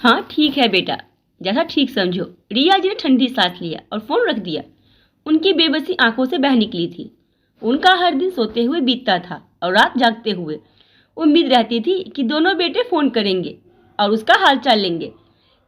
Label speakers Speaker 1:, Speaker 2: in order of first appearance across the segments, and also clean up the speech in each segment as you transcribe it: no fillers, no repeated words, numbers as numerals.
Speaker 1: हाँ ठीक है बेटा, जैसा ठीक समझो। रिया जी ने ठंडी सांस लिया और फोन रख दिया। उनकी बेबसी आंखों से बह निकली थी। उनका हर दिन सोते हुए बीतता था और रात जागते हुए। उम्मीद रहती थी कि दोनों बेटे फोन करेंगे और उसका हालचाल लेंगे।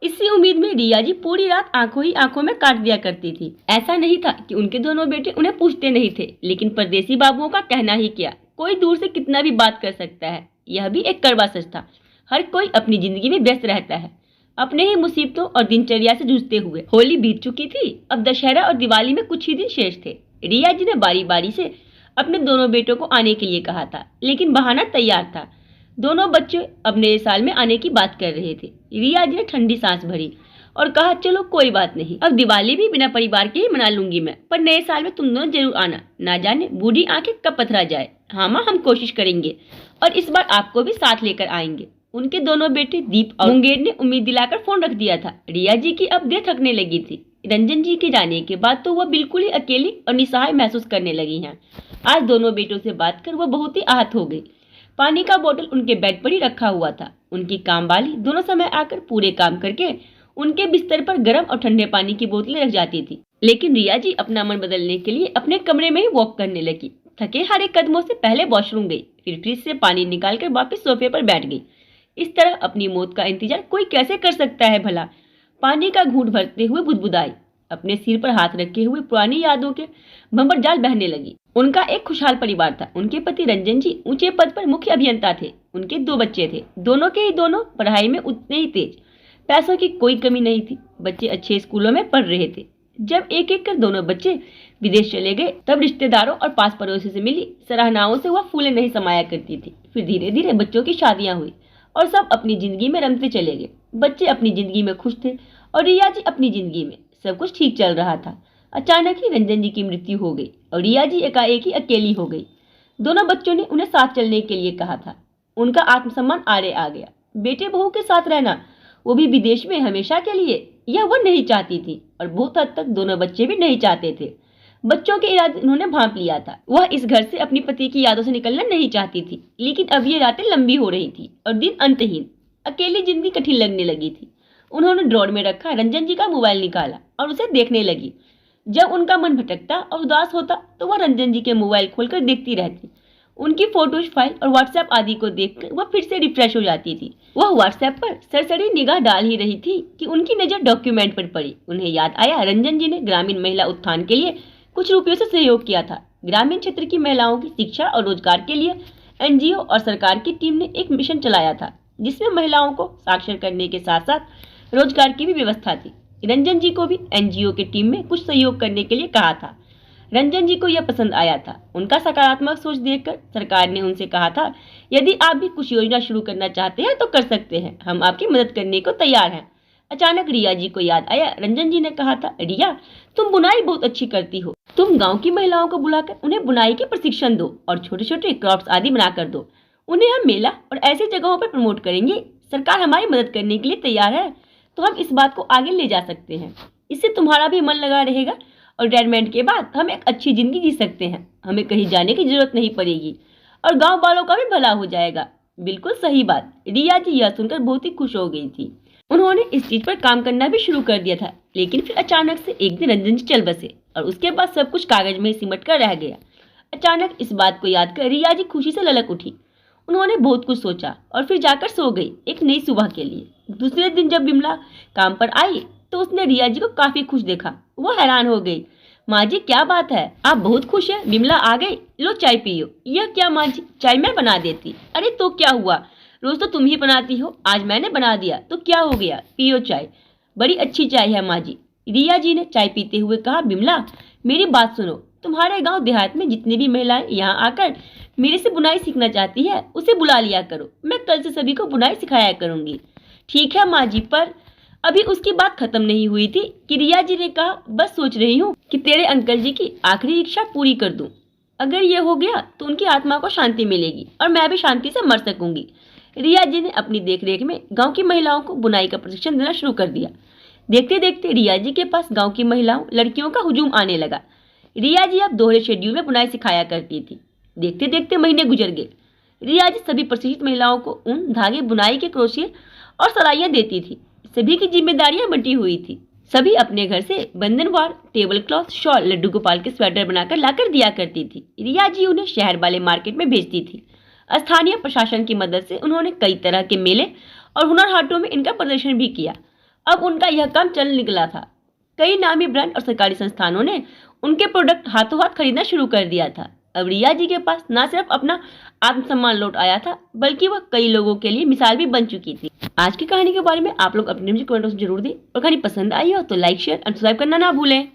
Speaker 1: इसी उम्मीद में रिया जी पूरी रात आंखों ही आंखों में काट दिया करती थी। ऐसा नहीं था कि उनके दोनों बेटे उन्हें पूछते नहीं थे, लेकिन परदेसी बाबुओं का कहना ही क्या, कोई दूर से कितना भी बात कर सकता है। यह भी एक कड़वा सच था। हर कोई अपनी जिंदगी में व्यस्त रहता है, अपने ही मुसीबतों और दिनचर्या से जूझते हुए। होली बीत चुकी थी, अब दशहरा और दिवाली में कुछ ही दिन शेष थे। रिया जी ने बारी बारी से अपने दोनों बेटों को आने के लिए कहा था, लेकिन बहाना तैयार था। दोनों बच्चे अब नए साल में आने की बात कर रहे थे। रिया जी ने ठंडी सांस भरी और कहा, चलो कोई बात नहीं, अब दिवाली भी बिना परिवार के ही मना लूंगी मैं, पर नए साल में तुम दोनों जरूर आना। ना जाने बूढ़ी आंखें कब पथरा जाए। हाँ माँ, हम कोशिश करेंगे और इस बार आपको भी साथ लेकर आएंगे। उनके दोनों बेटे दीप और मुंगेर ने उम्मीद दिलाकर फोन रख दिया था। रिया जी की अब देह थकने लगी थी। रंजन जी के जाने के बाद तो वह बिल्कुल ही अकेली और निसहाय महसूस करने लगी हैं। आज दोनों बेटों से बात कर वह बहुत ही आहत हो गई। पानी का बोतल उनके बेड पर ही रखा हुआ था। उनकी कामवाली दोनों समय आकर पूरे काम करके उनके बिस्तर पर गर्म और ठंडे पानी की बोतलें रख जाती थी। लेकिन रिया जी अपना मन बदलने के लिए अपने कमरे में ही वॉक करने लगी। थके हारे कदमों से पहले वॉशरूम गई, फिर फ्रिज से पानी निकालकर वापस सोफे पर बैठ गई। इस तरह अपनी मौत का इंतजार कोई कैसे कर सकता है भला। पानी का घूंट भरते हुए बुदबुदाई। अपने सिर पर हाथ रखे हुए पुरानी यादों के भंवर जाल बहने लगी। उनका एक खुशहाल परिवार था। उनके पति रंजन जी ऊंचे पद पर मुख्य अभियंता थे। उनके 2 बच्चे थे, दोनों के ही दोनों पढ़ाई में उतने ही तेज। पैसों की कोई कमी नहीं थी। बच्चे अच्छे स्कूलों में पढ़ रहे थे। जब एक एक कर दोनों बच्चे विदेश चले गए, तब रिश्तेदारों और पास पड़ोसी से मिली सराहनाओं से वह फूले नहीं समाया करती थी। फिर धीरे धीरे बच्चों की शादियां हुई और सब अपनी जिंदगी में रमते चले गए। बच्चे अपनी जिंदगी में खुश थे और रिया जी अपनी जिंदगी में। सब कुछ ठीक चल रहा था। अचानक ही रंजन जी की मृत्यु हो गई और रिया जी एकाएक ही अकेली हो गई। दोनों बच्चों ने उन्हें साथ चलने के लिए कहा था। उनका आत्मसम्मान आड़े आ गया। बेटे बहू के साथ रहना, वो भी विदेश में हमेशा के लिए, यह वह नहीं चाहती थी और बहुत हद तक दोनों बच्चे भी नहीं चाहते थे। बच्चों के इरादे उन्होंने भांप लिया था। वह इस घर से अपनी पति की यादों से निकलना नहीं चाहती थी, लेकिन अब ये रातें लंबी हो रही थी और दिन अंतहीन। अकेली जिंदगी कठिन लगने लगी थी। उन्होंने ड्रॉर में रखा रंजन जी का मोबाइल निकाला और उसे देखने लगी। जब उनका मन भटकता और उदास होता तो वह रंजन जी के मोबाइल खोलकर देखती रहती। उनकी फोटोज, फाइल और व्हाट्सएप आदि को देखकर वह फिर से रिफ्रेश हो जाती थी। वह व्हाट्सएप पर सरसरी निगाह डाल ही रही थी कि उनकी नजर डॉक्यूमेंट पर पड़ी। उन्हें याद आया, रंजन जी ने ग्रामीण महिला उत्थान के लिए कुछ रुपयों से सहयोग किया था। ग्रामीण क्षेत्र की महिलाओं की शिक्षा और रोजगार के लिए एनजीओ और सरकार की टीम ने एक मिशन चलाया था, जिसमें महिलाओं को साक्षर करने के साथ साथ रोजगार की भी व्यवस्था थी। रंजन जी को भी एनजीओ की टीम में कुछ सहयोग करने के लिए कहा था। रंजन जी को यह पसंद आया था। उनका सकारात्मक सोच देखकर सरकार ने उनसे कहा था, यदि आप भी कुछ योजना शुरू करना चाहते हैं तो कर सकते हैं, हम आपकी मदद करने को तैयार हैं। अचानक रिया जी को याद आया, रंजन जी ने कहा था, रिया तुम बुनाई बहुत अच्छी करती हो, तुम गांव की महिलाओं को बुलाकर उन्हें बुनाई के प्रशिक्षण दो और छोटे छोटे क्राफ्ट्स आदि बनाकर दो। उन्हें हम मेला और ऐसी जगहों पर प्रमोट करेंगे। सरकार हमारी मदद करने के लिए तैयार है, तो हम इस बात को आगे ले जा सकते हैं। इससे तुम्हारा भी मन लगा रहेगा और रिटायरमेंट के बाद हम एक अच्छी जिंदगी जी सकते हैं। हमें कहीं जाने की जरूरत नहीं पड़ेगी और गांव वालों का भी भला हो जाएगा। बिल्कुल सही बात। रिया जी यह सुनकर बहुत ही खुश हो गई थी। उन्होंने इस चीज पर काम करना भी शुरू कर दिया था, लेकिन फिर अचानक से एक दिन रंजन जी चल बसे और उसके बाद सब कुछ कागज में सिमट कर रह गया। अचानक इस बात को याद कर रिया जी खुशी से ललक उठी। उन्होंने बहुत कुछ सोचा और फिर जाकर सो गई एक नई सुबह के लिए। दूसरे दिन जब बिमला काम पर आई तो उसने रिया जी को काफी खुश देखा। वो हैरान हो गई। माँ जी क्या बात है, आप बहुत खुश हैं, बिमला आ गई, लो चाय पियो। यह क्या माँ जी, चाय मैं बना देती। अरे तो क्या हुआ, रोज तो तुम ही बनाती हो, आज मैंने बना दिया तो क्या हो गया, पियो चाय, बड़ी अच्छी चाय है माँ जी। रिया जी ने चाय पीते हुए कहा, बिमला मेरी बात सुनो, तुम्हारे गांव देहात में जितनी भी महिलाएं यहाँ आकर मेरे से बुनाई सीखना चाहती है उसे बुला लिया करो। मैं कल से सभी को बुनाई सिखाया करूंगी। ठीक है माँ जी, पर अभी उसकी बात खत्म नहीं हुई थी कि रिया जी ने कहा, बस सोच रही हूँ कि तेरे अंकल जी की आखिरी इच्छा पूरी कर दूं। अगर ये हो गया तो उनकी आत्मा को शांति मिलेगी और मैं भी शांति से मर सकूंगी। रिया जी ने अपनी देखरेख में गांव की महिलाओं को बुनाई का प्रशिक्षण देना शुरू कर दिया। देखते देखते रिया जी के पास गांव की महिलाओं लड़कियों का हुजूम आने लगा। रिया जी अब दोहरे शेड्यूल में बुनाई सिखाया करती थी। देखते देखते महीने गुजर गए। रिया जी सभी प्रशिक्षित महिलाओं को ऊन, धागे, बुनाई के क्रोशिया और सलाइयां देती थी। सभी की जिम्मेदारियां बंटी हुई थी। सभी अपने घर से बंधनवार, table cloth, shawl Laddu Gopal के स्वेटर बनाकर लाकर दिया करती थी। रिया जी उन्हें शहर वाले मार्केट में भेजती थी। स्थानीय प्रशासन की मदद से उन्होंने कई तरह के मेले और हुनर हाटों में इनका प्रदर्शन भी किया। अब उनका यह काम चल निकला था। कई नामी ब्रांड और सरकारी संस्थानों ने उनके प्रोडक्ट हाथों हाथ खरीदना शुरू कर दिया था। अब रिया जी के पास न सिर्फ अपना आत्मसम्मान लौट आया था, बल्कि वह कई लोगों के लिए मिसाल भी बन चुकी थी। आज की कहानी के बारे में आप लोग अपने मुझे कमेंट बॉक्स में जरूर दें और कहानी पसंद आई हो तो लाइक, शेयर और सब्सक्राइब करना ना भूलें।